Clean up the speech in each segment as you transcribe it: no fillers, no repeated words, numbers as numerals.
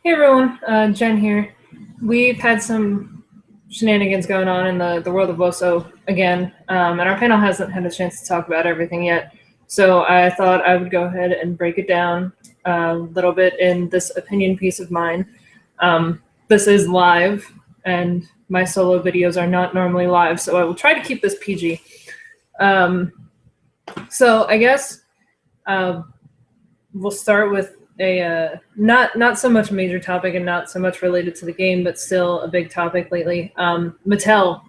Hey everyone, Jen here. We've had some shenanigans going on in the world of Woso again, and our panel hasn't had a chance to talk about everything yet. So I thought I would go ahead and break it down a little bit in this opinion piece of mine. This is live, and my solo videos are not normally live, so I will try to keep this PG. So I guess we'll start with a not so much a major topic and not so much related to the game, but still a big topic lately. Mattel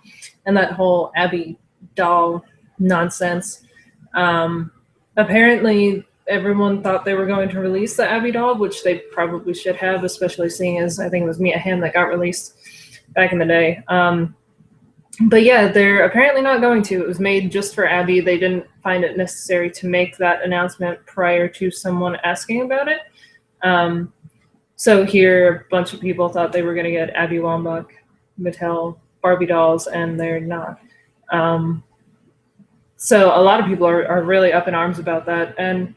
and that whole Abby doll nonsense. Apparently, everyone thought they were going to release the Abby doll, which they probably should have, especially seeing as I think it was Mia Hamm that got released back in the day. But yeah, they're apparently not going to. It was made just for Abby. They didn't find it necessary to make that announcement prior to someone asking about it. So here, a bunch of people thought they were going to get Abby Wambach, Mattel, Barbie dolls, and they're not. So a lot of people are really up in arms about that. And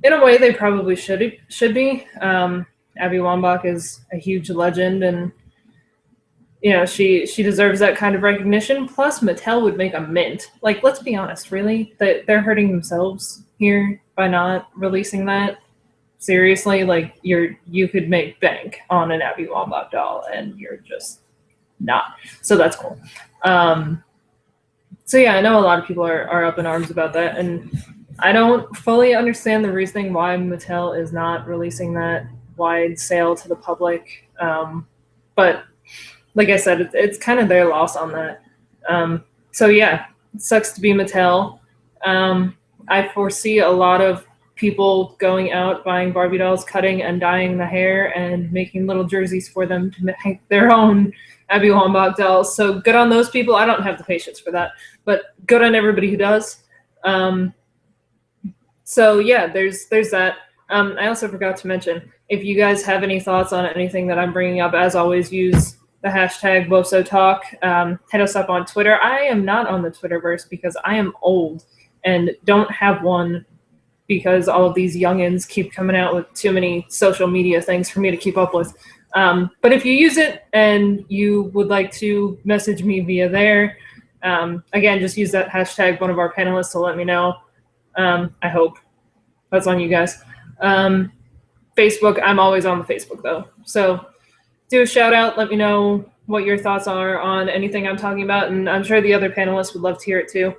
in a way, they probably should be. Abby Wambach is a huge legend, and you know, she deserves that kind of recognition. Plus, Mattel would make a mint. Like, let's be honest, really? They're hurting themselves here by not releasing that. Seriously, like, you could make bank on an Abby Wambach doll, and you're just not. So that's cool. So yeah, I know a lot of people are up in arms about that, and I don't fully understand the reasoning why Mattel is not releasing that wide sale to the public. But like I said, it's kind of their loss on that. So yeah, it sucks to be Mattel. I foresee a lot of people going out, buying Barbie dolls, cutting and dyeing the hair, and making little jerseys for them to make their own Abby Wambach dolls. So good on those people. I don't have the patience for that, but good on everybody who does. So yeah, there's that. I also forgot to mention, if you guys have any thoughts on anything that I'm bringing up, as always, use the hashtag Woso Talk. Hit us up on Twitter. I am not on the Twitterverse because I am old and don't have one because all of these youngins keep coming out with too many social media things for me to keep up with. But if you use it and you would like to message me via there, again, just use that hashtag, one of our panelists, to let me know. I hope. That's on you guys. Facebook, I'm always on the Facebook, though. So do a shout out. Let me know what your thoughts are on anything I'm talking about, and I'm sure the other panelists would love to hear it too.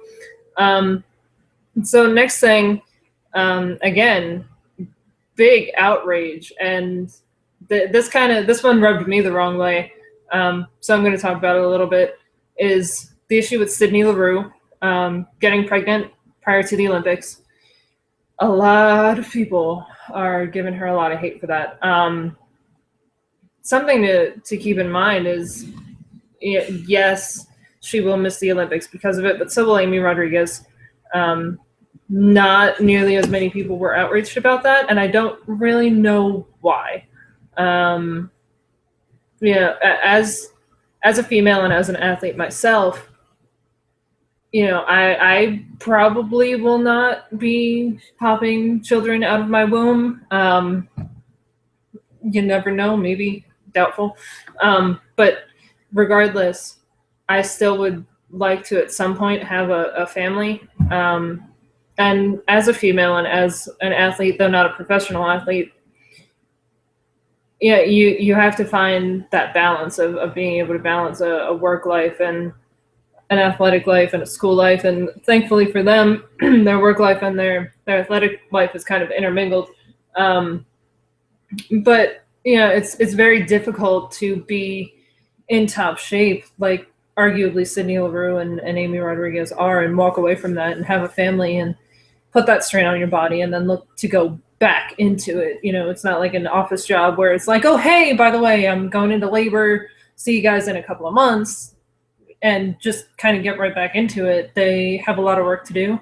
So next thing, again, big outrage, and this one rubbed me the wrong way. So I'm going to talk about it a little bit. Is the issue with Sydney Leroux getting pregnant prior to the Olympics? A lot of people are giving her a lot of hate for that. Something to keep in mind is, yes, she will miss the Olympics because of it, but so will Amy Rodriguez. Not nearly as many people were outraged about that, and I don't really know why. As a female and as an athlete myself, I probably will not be popping children out of my womb. You never know, maybe, doubtful. But regardless, I still would like to at some point have a family. And as a female and as an athlete, though not a professional athlete, yeah, you have to find that balance of being able to balance a work life and an athletic life and a school life. And thankfully for them, their work life and their athletic life is kind of intermingled. But it's very difficult to be in top shape, like arguably Sydney Leroux and Amy Rodriguez are, and walk away from that and have a family and put that strain on your body and then look to go back into it. It's not like an office job where it's like, oh, hey, by the way, I'm going into labor. See you guys in a couple of months, and just kind of get right back into it. They have a lot of work to do.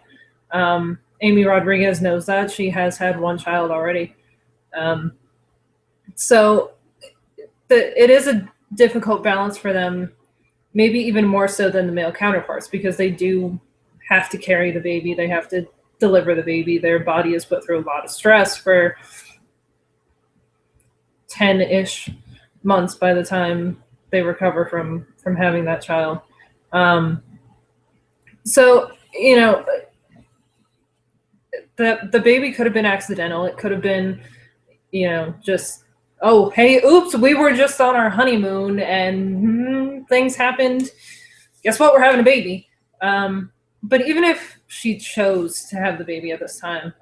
Amy Rodriguez knows that. She has had one child already. So it is a difficult balance for them, maybe even more so than the male counterparts, because they do have to carry the baby. They have to deliver the baby. Their body is put through a lot of stress for 10-ish months by the time they recover from having that child. So, you know, the baby could have been accidental. It could have been, you know, just, oh, hey, oops, we were just on our honeymoon and things happened. Guess what? We're having a baby. But even if she chose to have the baby at this time,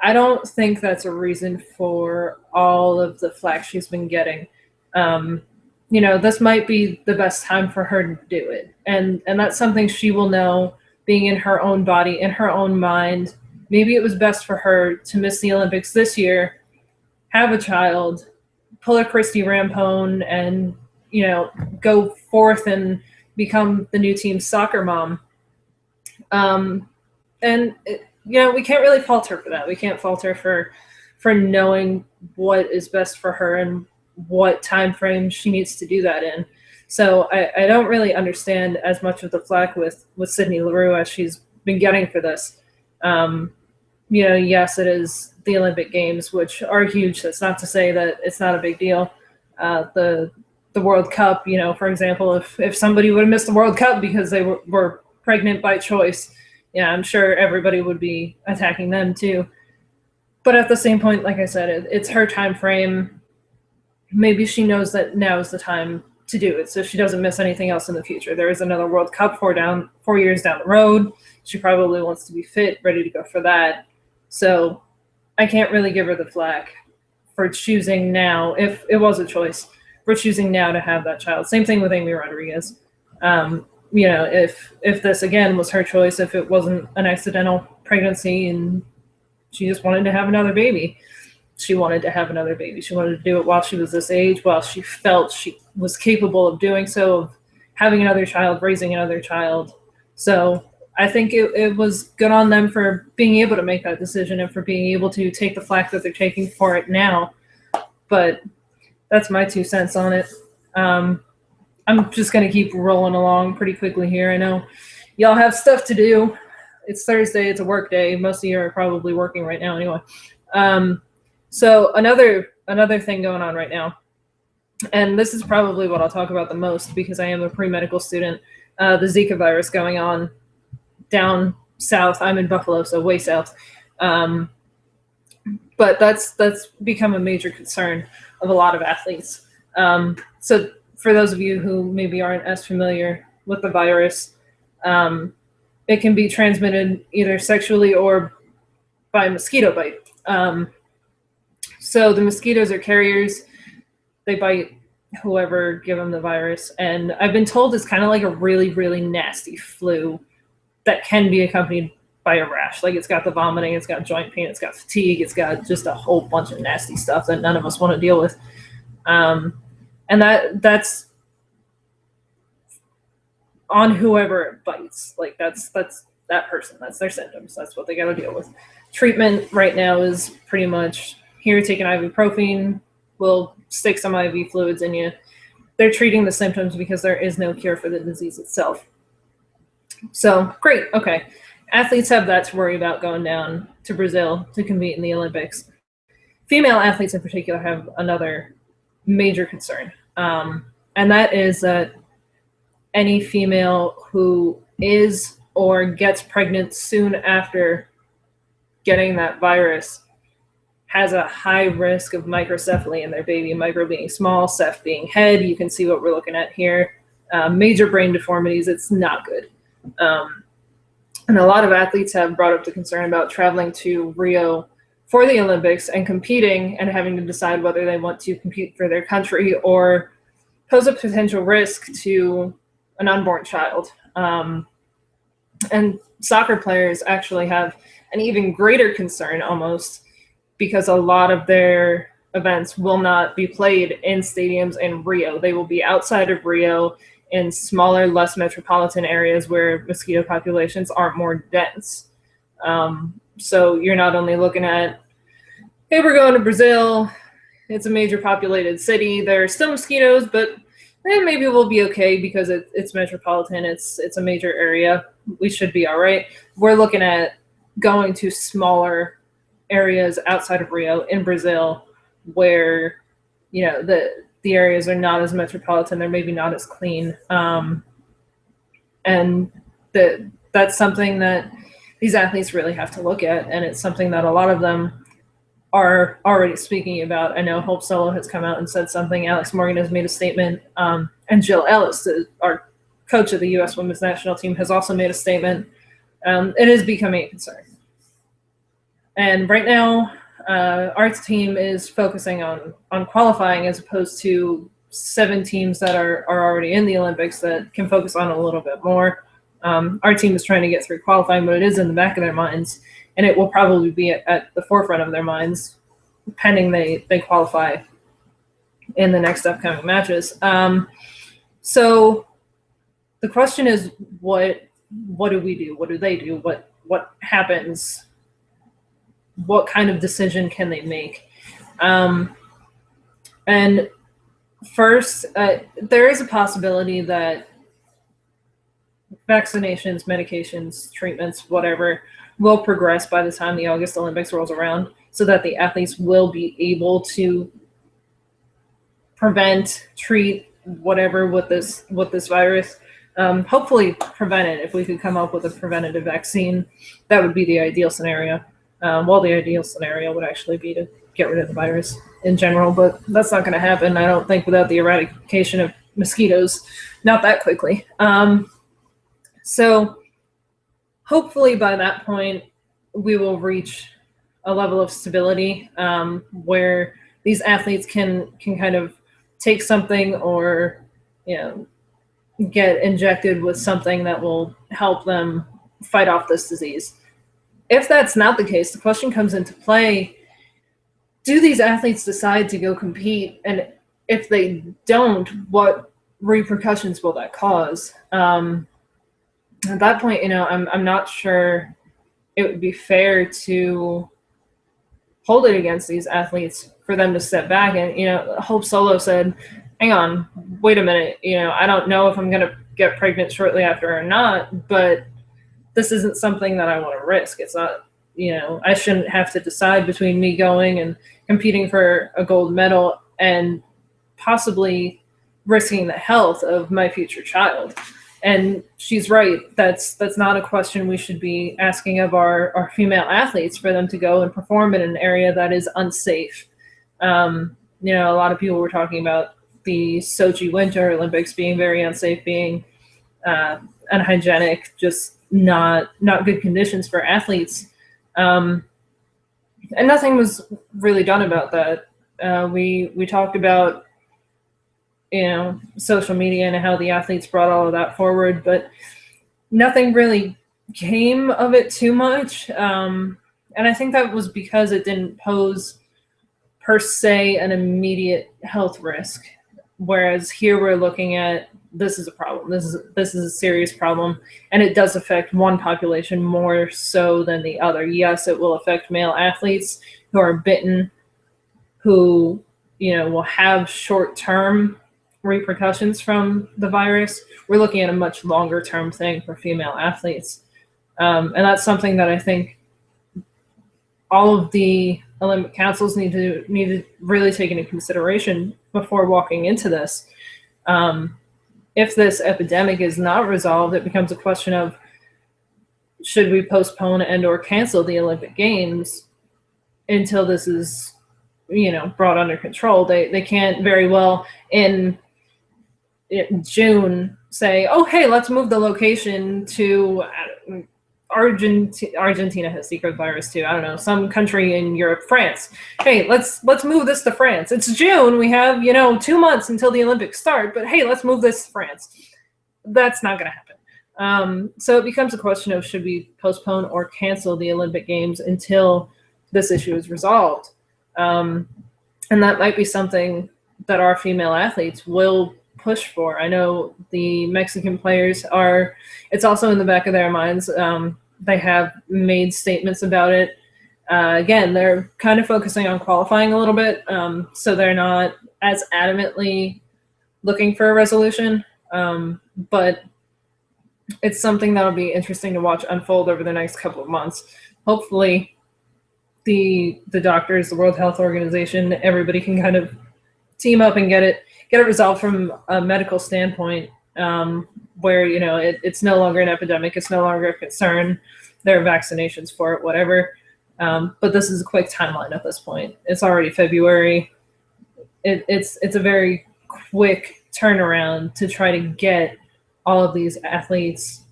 I don't think that's a reason for all of the flack she's been getting. You know, this might be the best time for her to do it. And that's something she will know, being in her own body, in her own mind. Maybe it was best for her to miss the Olympics this year, have a child, pull a Christy Rampone, and, you know, go forth and become the new team's soccer mom. You know, we can't really fault her for that. We can't fault her for knowing what is best for her and what time frame she needs to do that in. So I don't really understand as much of the flack with Sydney Leroux as she's been getting for this. You know, yes, it is the Olympic Games, which are huge. That's not to say that it's not a big deal. The World Cup, you know, for example, if somebody would have missed the World Cup because they were pregnant by choice, yeah, I'm sure everybody would be attacking them too. But at the same point, like I said, it's her time frame. Maybe she knows that now is the time to do it, so she doesn't miss anything else in the future. There is another World Cup 4 years down the road. She probably wants to be fit, ready to go for that. So I can't really give her the flack for choosing now, if it was a choice, for choosing now to have that child. Same thing with Amy Rodriguez. You know, if this again was her choice, if it wasn't an accidental pregnancy and she just wanted to have another baby, she wanted to have another baby. She wanted to do it while she was this age, while she felt she was capable of doing so, of having another child, raising another child. So I think it was good on them for being able to make that decision and for being able to take the flack that they're taking for it now. But that's my 2 cents on it. I'm just going to keep rolling along pretty quickly here. I know y'all have stuff to do. It's Thursday. It's a work day. Most of you are probably working right now anyway. So another thing going on right now, and this is probably what I'll talk about the most because I am a pre-medical student, the Zika virus going on down south. I'm in Buffalo, so way south. But that's become a major concern of a lot of athletes. So for those of you who maybe aren't as familiar with the virus, it can be transmitted either sexually or by mosquito bite. So the mosquitoes are carriers. They bite whoever give them the virus. And I've been told it's kind of like a really, really nasty flu that can be accompanied by a rash. Like, it's got the vomiting, it's got joint pain, it's got fatigue, it's got just a whole bunch of nasty stuff that none of us want to deal with. And that's on whoever it bites. Like, that's that person. That's their symptoms. That's what they got to deal with. Treatment right now is pretty much, here, take an ibuprofen, we'll stick some IV fluids in you. They're treating the symptoms because there is no cure for the disease itself. So, great, okay. Athletes have that to worry about going down to Brazil to compete in the Olympics. Female athletes in particular have another major concern, and that is that any female who is or gets pregnant soon after getting that virus has a high risk of microcephaly in their baby, micro being small, ceph being head. You can see what we're looking at here. Major brain deformities. It's not good. And a lot of athletes have brought up the concern about traveling to Rio for the Olympics and competing and having to decide whether they want to compete for their country or pose a potential risk to an unborn child. And soccer players actually have an even greater concern almost, because a lot of their events will not be played in stadiums in Rio. They will be outside of Rio in smaller, less metropolitan areas where mosquito populations aren't more dense. So you're not only looking at, hey, we're going to Brazil, it's a major populated city, there are still mosquitoes, but maybe we'll be okay because it's metropolitan, it's a major area, we should be all right. We're looking at going to smaller areas outside of Rio in Brazil where the areas are not as metropolitan. They're maybe not as clean. And that's something that these athletes really have to look at, and it's something that a lot of them are already speaking about. I know Hope Solo has come out and said something. Alex Morgan has made a statement, and Jill Ellis, our coach of the U.S. Women's National Team, has also made a statement. It is becoming a concern. And right now, our team is focusing on qualifying as opposed to 7 teams that are already in the Olympics that can focus on a little bit more. Our team is trying to get through qualifying, but it is in the back of their minds, and it will probably be at the forefront of their minds pending they qualify in the next upcoming matches. So the question is, what do we do? What do they do? What happens? What kind of decision can they make? And first, there is a possibility that vaccinations, medications, treatments, whatever, will progress by the time the August Olympics rolls around, so that the athletes will be able to prevent, treat whatever with this virus. Hopefully prevent it. If we could come up with a preventative vaccine, that would be the ideal scenario. Well, the ideal scenario would actually be to get rid of the virus in general, but that's not going to happen, I don't think, without the eradication of mosquitoes, not that quickly. So hopefully by that point, we will reach a level of stability where these athletes can kind of take something or, get injected with something that will help them fight off this disease. If that's not the case, the question comes into play, do these athletes decide to go compete? And if they don't, what repercussions will that cause? At that point, I'm not sure it would be fair to hold it against these athletes for them to step back. And, Hope Solo said, hang on, wait a minute, I don't know if I'm going to get pregnant shortly after or not, but this isn't something that I want to risk. It's not, I shouldn't have to decide between me going and competing for a gold medal and possibly risking the health of my future child. And she's right. That's not a question we should be asking of our female athletes, for them to go and perform in an area that is unsafe. A lot of people were talking about the Sochi Winter Olympics being very unsafe, being unhygienic, just not good conditions for athletes. And nothing was really done about that. We talked about, social media and how the athletes brought all of that forward, but nothing really came of it too much. And I think that was because it didn't pose per se an immediate health risk. Whereas here we're looking at, this is a problem. This is a serious problem, and it does affect one population more so than the other. Yes, it will affect male athletes who are bitten, who will have short-term repercussions from the virus. We're looking at a much longer-term thing for female athletes, and that's something that I think all of the Olympic councils need to really take into consideration before walking into this. If this epidemic is not resolved, it becomes a question of, should we postpone and or cancel the Olympic Games until this is, brought under control? They can't very well in June say, oh, hey, let's move the location to Argentina has secret virus too. I don't know, some country in Europe, France. Hey, let's move this to France. It's June. We have 2 months until the Olympics start. But hey, let's move this to France. That's not going to happen. So it becomes a question of, should we postpone or cancel the Olympic Games until this issue is resolved? And that might be something that our female athletes will push for. I know the Mexican players are, it's also in the back of their minds. They have made statements about it. Again, they're kind of focusing on qualifying a little bit, so they're not as adamantly looking for a resolution. But it's something that'll be interesting to watch unfold over the next couple of months. Hopefully the doctors, the World Health Organization, everybody can kind of team up and get it resolved from a medical standpoint, where it's no longer an epidemic, it's no longer a concern. There are vaccinations for it, whatever. But this is a quick timeline at this point. It's already February. It's a very quick turnaround to try to get all of these athletes,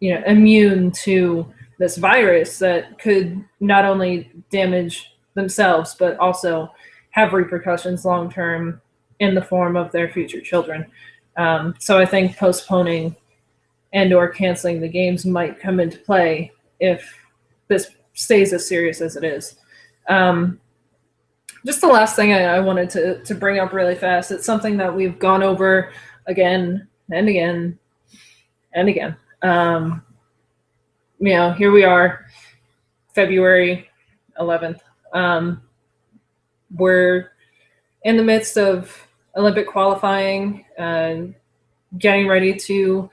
immune to this virus that could not only damage themselves, but also have repercussions long term in the form of their future children. So I think postponing and or canceling the games might come into play if this stays as serious as it is. Just the last thing I wanted to bring up really fast. It's something that we've gone over again and again and again. Here we are, February 11th. We're in the midst of Olympic qualifying, getting ready to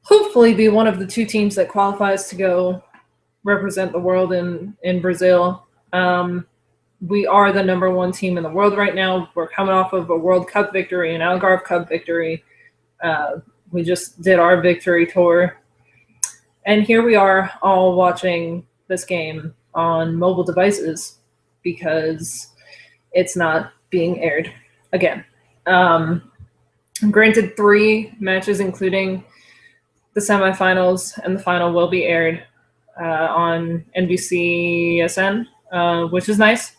hopefully be one of the 2 teams that qualifies to go represent the world in Brazil. We are the number 1 team in the world right now. We're coming off of a World Cup victory, an Algarve Cup victory. We just did our victory tour. And here we are all watching this game on mobile devices because it's not being aired again. Granted, 3 matches, including the semifinals and the final, will be aired on NBCSN, which is nice.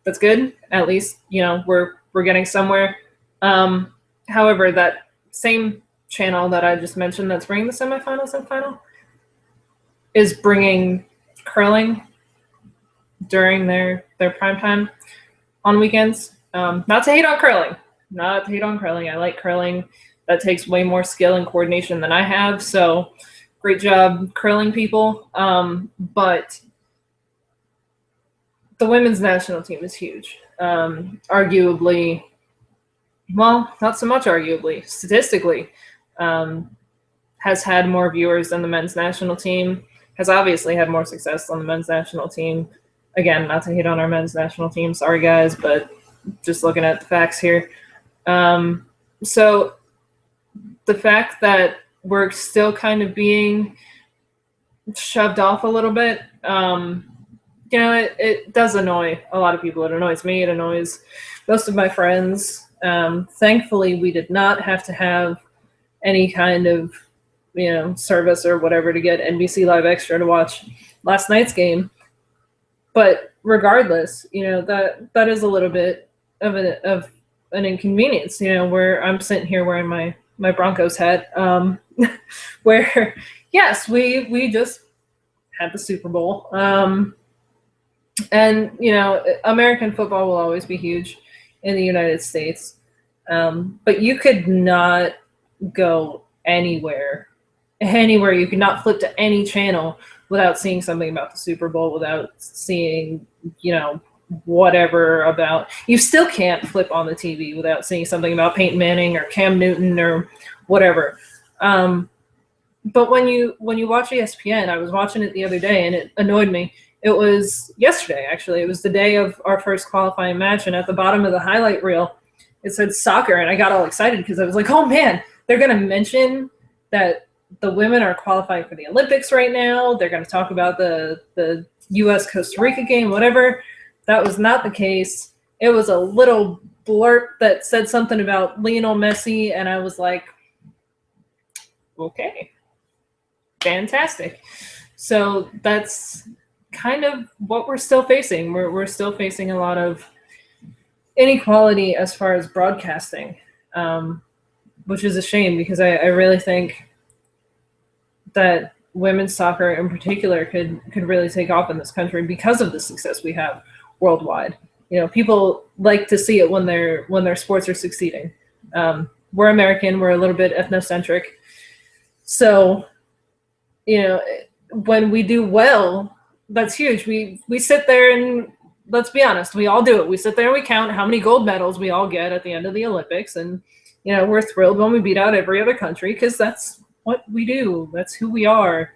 That's good. At least, we're getting somewhere. However, that same channel that I just mentioned that's bringing the semifinals and final is bringing curling during their prime time on weekends. Not to hate on curling. I like curling. That takes way more skill and coordination than I have. So great job, curling people. But the women's national team is huge. Arguably, well, not so much arguably, statistically, has had more viewers than the men's national team, has obviously had more success than the men's national team. Again, not to hate on our men's national team. Sorry, guys, but just looking at the facts here. So the fact that we're still kind of being shoved off a little bit, it does annoy a lot of people. It annoys me. It annoys most of my friends. Thankfully, we did not have to have any kind of, service or whatever to get NBC Live Extra to watch last night's game. But regardless, that is a little bit of an inconvenience, where I'm sitting here wearing my Broncos hat, where, yes, we just had the Super Bowl. And, American football will always be huge in the United States. But you could not go anywhere. You could not flip to any channel without seeing something about the Super Bowl, without seeing, whatever about. You still can't flip on the TV without seeing something about Peyton Manning or Cam Newton or whatever. But when you watch ESPN, I was watching it the other day and it annoyed me. It was yesterday, actually. It was the day of our first qualifying match, and at the bottom of the highlight reel, it said soccer, and I got all excited because I was like, oh, man, they're going to mention that the women are qualifying for the Olympics right now. They're going to talk about the U.S.-Costa Rica game, whatever. That was not the case. It was a little blurb that said something about Lionel Messi, and I was like, okay, fantastic. So that's kind of what we're still facing. We're still facing a lot of inequality as far as broadcasting, which is a shame because I really think that women's soccer in particular could really take off in this country because of the success we have worldwide. People like to see it when their sports are succeeding. We're American. We're a little bit ethnocentric. So, when we do well, that's huge. We sit there and, let's be honest, we all do it. We sit there and we count how many gold medals we all get at the end of the Olympics. And, we're thrilled when we beat out every other country because that's what we do. That's who we are.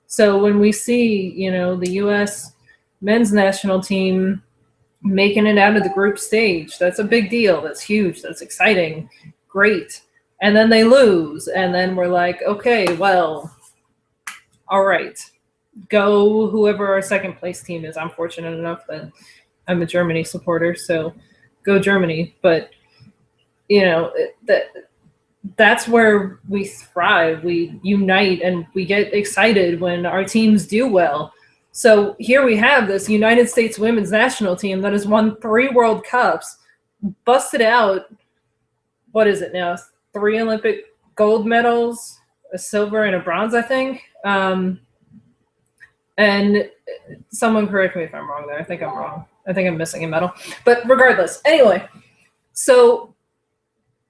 So when we see, the U.S. men's national team making it out of the group stage. That's a big deal. That's huge. That's exciting. Great. And then they lose. And then we're like, okay, well, all right. Go whoever our second place team is. I'm fortunate enough that I'm a Germany supporter, so go Germany. But, you know, that's where we thrive. We unite and we get excited when our teams do well. So here we have this United States women's national team that has won 3 World Cups, busted out, what is it now, 3 Olympic gold medals, a silver and a bronze, I think. And someone correct me if I'm wrong there. I think I'm wrong. I think I'm missing a medal. But regardless, anyway, so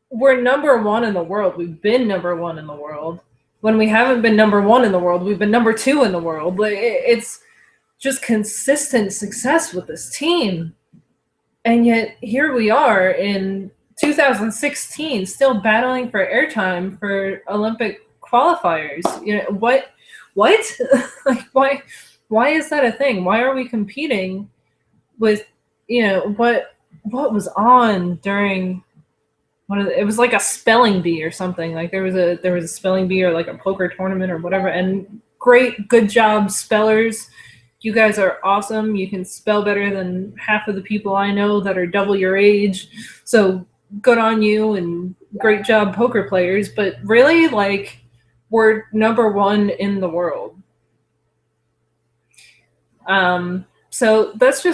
we're number 1 in the world. We've been number 1 in the world. When we haven't been number 1 in the world, we've been number 2 in the world. It's just consistent success with this team. And yet here we are in 2016 still battling for airtime for Olympic qualifiers. You know, what? Like, why is that a thing? Why are we competing with, you know, what was on during it was like a spelling bee or something. Like there was a spelling bee or like a poker tournament or whatever. And good job, spellers. You guys are awesome. You can spell better than half of the people I know that are double your age. So good on you and great job, poker players. But really, like, we're number 1 in the world. So that's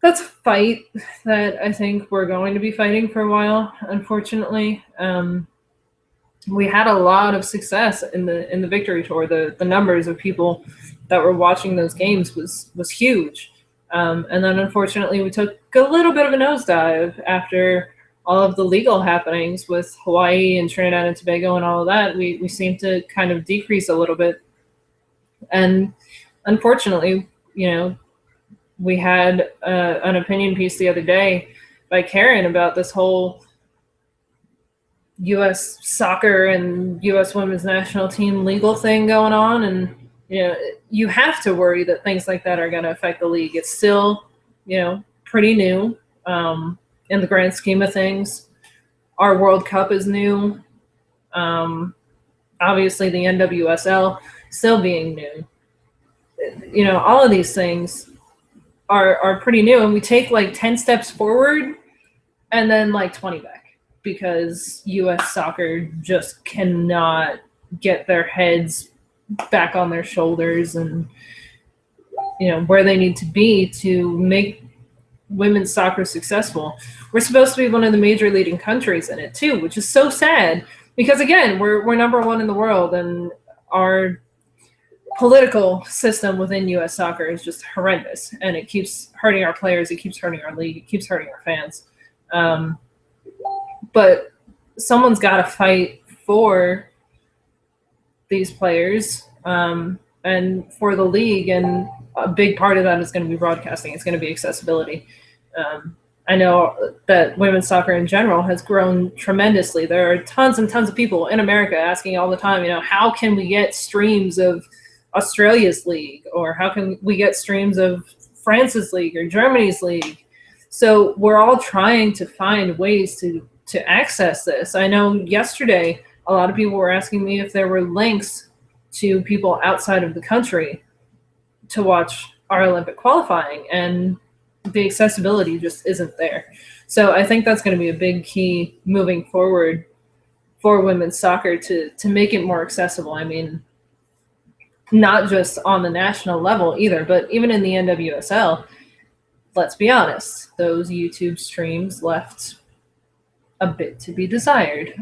a fight that I think we're going to be fighting for a while, unfortunately. We had a lot of success in the victory tour. The numbers of people that were watching those games was huge. And then unfortunately we took a little bit of a nosedive after all of the legal happenings with Hawaii and Trinidad and Tobago and all of that. We seemed to kind of decrease a little bit. And unfortunately, you know, we had an opinion piece the other day by Karen about this whole U.S. soccer and U.S. women's national team legal thing going on. And, you know, you have to worry that things like that are going to affect the league. It's still, you know, pretty new in the grand scheme of things. Our World Cup is new. Obviously, the NWSL still being new. You know, all of these things are pretty new, and we take like 10 steps forward and then like 20 back because U.S. soccer just cannot get their heads back on their shoulders and, you know, where they need to be to make women's soccer successful. We're supposed to be one of the major leading countries in it too, which is so sad because, again, we're number 1 in the world, and our political system within U.S. soccer is just horrendous, and it keeps hurting our players, it keeps hurting our league, it keeps hurting our fans. But someone's got to fight for these players and for the league, and a big part of that is going to be broadcasting. It's going to be accessibility. I know that women's soccer in general has grown tremendously. There are tons and tons of people in America asking all the time, you know, how can we get streams of Australia's league, or how can we get streams of France's league or Germany's league? So we're all trying to find ways to access this. I know yesterday a lot of people were asking me if there were links to people outside of the country to watch our Olympic qualifying, and the accessibility just isn't there. So I think that's going to be a big key moving forward for women's soccer to make it more accessible. I mean, not just on the national level either, but even in the NWSL, let's be honest, those YouTube streams left a bit to be desired.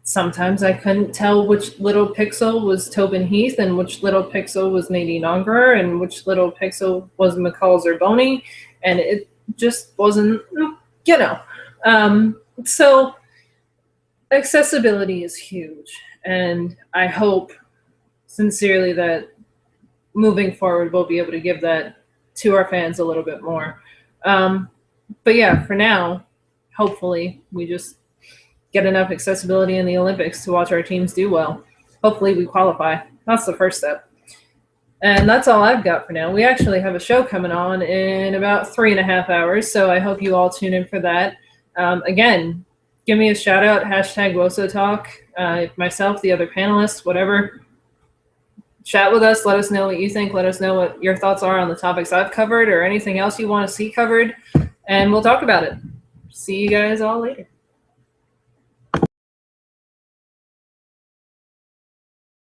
Sometimes I couldn't tell which little pixel was Tobin Heath and which little pixel was Nadine Ongerer and which little pixel was McCall Zerboni, and it just wasn't, you know. So accessibility is huge, and I hope sincerely that moving forward we'll be able to give that to our fans a little bit more. But yeah, for now, hopefully we just get enough accessibility in the Olympics to watch our teams do well. Hopefully we qualify. That's the first step. And that's all I've got for now. We actually have a show coming on in about 3.5 hours, so I hope you all tune in for that. Again, give me a shout out, hashtag Woso Talk. Myself, the other panelists, whatever. Chat with us. Let us know what you think. Let us know what your thoughts are on the topics I've covered or anything else you want to see covered, and we'll talk about it. See you guys all later.